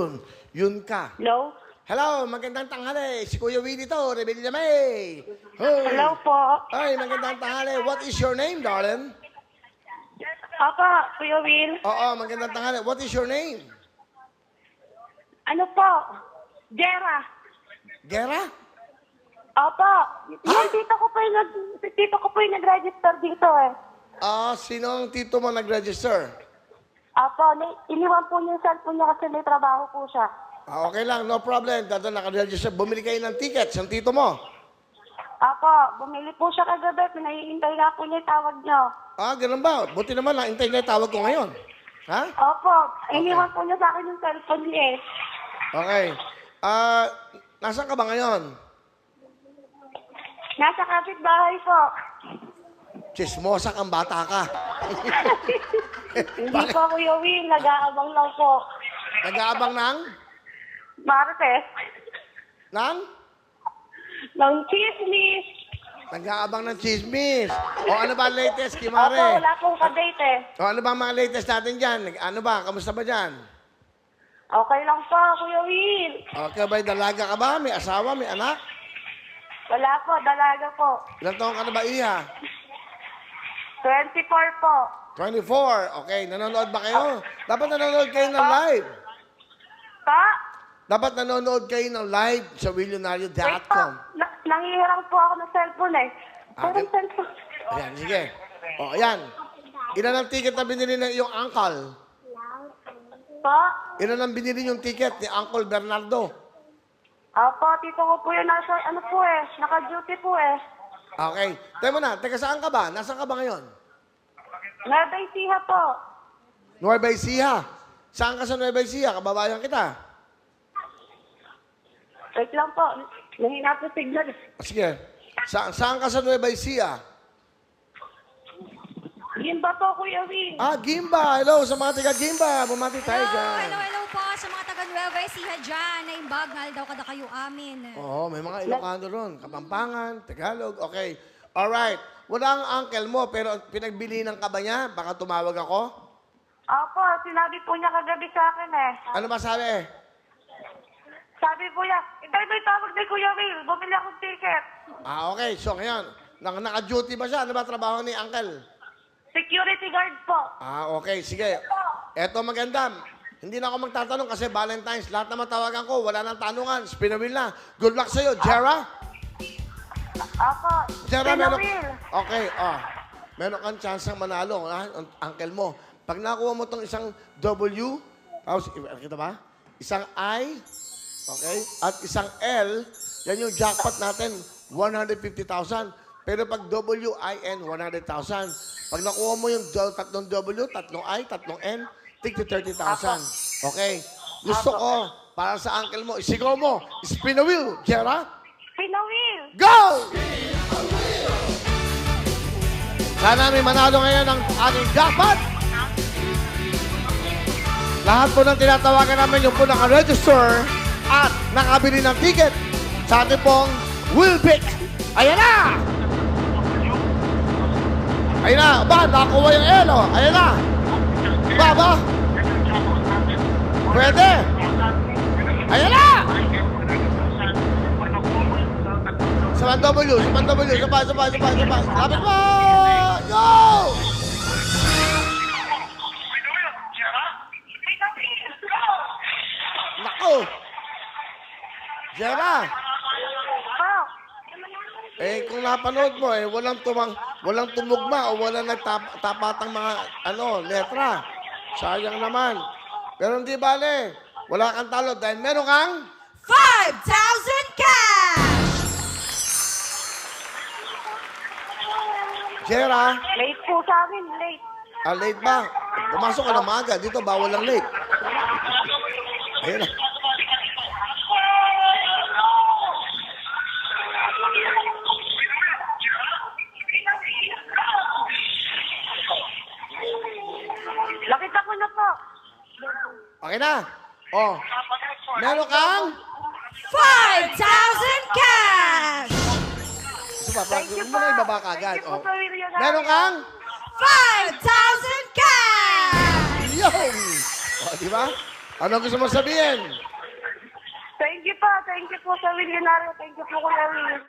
Yun. Yun ka. Hello? Hello, magandang tanghali. Si Kuya Willie to, Rebelde May. Hoy. Hello po. Ay, magandang tanghali. What is your name, darling? Opo, Kuya Will. Oo, magandang tanghali. What is your name? Ano po? Jera. Gera? Opo. Yung tito ko po yung nag-register dito eh. Sino ang tito mo nag-register? Opo, iniwan po niya yung cellphone niya kasi may trabaho po siya. Okay lang, no problem. Dito naka-register. Bumili kayo ng tickets, ang tito mo. Opo, bumili po siya kagabi. Pinahihintay nga po niya yung tawag niyo. Ganun ba? Buti naman, naintay na yung tawag ko ngayon. Ha? Opo, iniwan po niya sa akin yung cellphone niya eh. Okay. Nasaan ka ba ngayon? Nasa kapitbahay po. Chismosa kang bata ka. Hindi po, Kuya Will. Nag-aabang lang po. Nag-aabang ng? Martes. Ng? Ng chismis. Nag-aabang ng chismis. O ano ba ang latest, Opo, Kimare? wala pong kadate eh. O ano ba ang mga latest natin dyan? Ano ba? Kamusta ba dyan? Okay lang po, Kuya Will. Okay ba? Dalaga ka ba? May asawa? May anak? Wala po, dalaga po. Ilang taong ka na ba, Iha? 24 po. 24. Okay. Nanonood ba kayo? Dapat nanonood kayo ng live. Pa? Dapat nanonood kayo ng live sa Wait po. willionario.com. Nangihirang po ako ng cellphone eh. Parang cellphone. Ayan, sige. O, ayan. Ilan ang ticket na binili ng iyong uncle? Pa? Ilan ang binili yung ticket ni Uncle Bernardo? Opo, tito ko po yun. Nasa, ano po eh, naka-duty po eh. Okay. Tayo mo na. Teka, saan ka ba? Nasaan ka ba ngayon? Nueva Ecija po. Nueva Ecija. Saan ka sa Nueva Ecija? Kababayan kita. Wait lang po. Nahina po signal. Sige. Saan ka sa Nueva Ecija? Yun ba po, Kuya Will? Gimba. Hello sa mga taga Gimba. Bumati tayo dyan. Hello po sa mga taga Nueva Ecija dyan. Naimbag, mahal daw kada kayo amin. Oo, may mga Ilocano ron. Kapampangan, Tagalog. Okay. Alright. Wala ang uncle mo, pero pinagbili ng kaba niya. Baka tumawag ako. Opo, sinabi po niya kagabi sa akin eh. Ano ba sabi? Sabi po niya, itay may tawag ni Kuya Will. Bumili akong ticket. Okay. So, ngayon, naka-duty ba siya? Ano ba trabaho ni uncle? Security guard po. Okay. Sige. Eto maganda. Hindi na ako magtatanong kasi Valentine's. Lahat na matawagan ko, wala nang tanungan. Spinawheel na. Good luck sa'yo, Jera. Opo, Jera, meron... Will. Okay, meron kang chance ng manalo, uncle mo. Pag nakuha mo tong isang W, tapos, kita ba? Isang I, okay, at isang L, yan yung jackpot natin, 150,000. Pero pag W-I-N, 100,000. Pag nakuha mo yung tatlong W, tatlong I, tatlong N, tig to 30,000. Okay? Gusto ko, para sa uncle mo, isigaw mo, spin a wheel, Jera. Spin a wheel. Go! Sana may manalo ngayon ng ating jackpot. Lahat po ng tinatawagan namin yung po naka-register at nakabili ng ticket sa ating pong Will Pick. Ayan na! Ayan na! Ba, nakakuha yung elo. Ayan na! Ba? Pwede! Ayan na! Saban W, sabay. Lapit mo! Go! Nako! Jera! Kung napanood mo, walang tumugma o walang nagtapatang mga, letra. Sayang naman. Pero hindi bale. Wala kang talo dahil meron kang 5,000 cash! Jera. Late po sa amin, late. Late ba? Pumasok ka na maaga. Dito, bawal lang late. Ayun na. Nakita ko na po. Okay na. Meron kang 5,000 cash! Huwag mo na ibaba ka agad. Thank you po sa Willionario. Meron kang 5,000 cash! Yun! Di ba? Ano gusto mo sabihin? Thank you po sa Millionario. Thank you po, Kuya Will.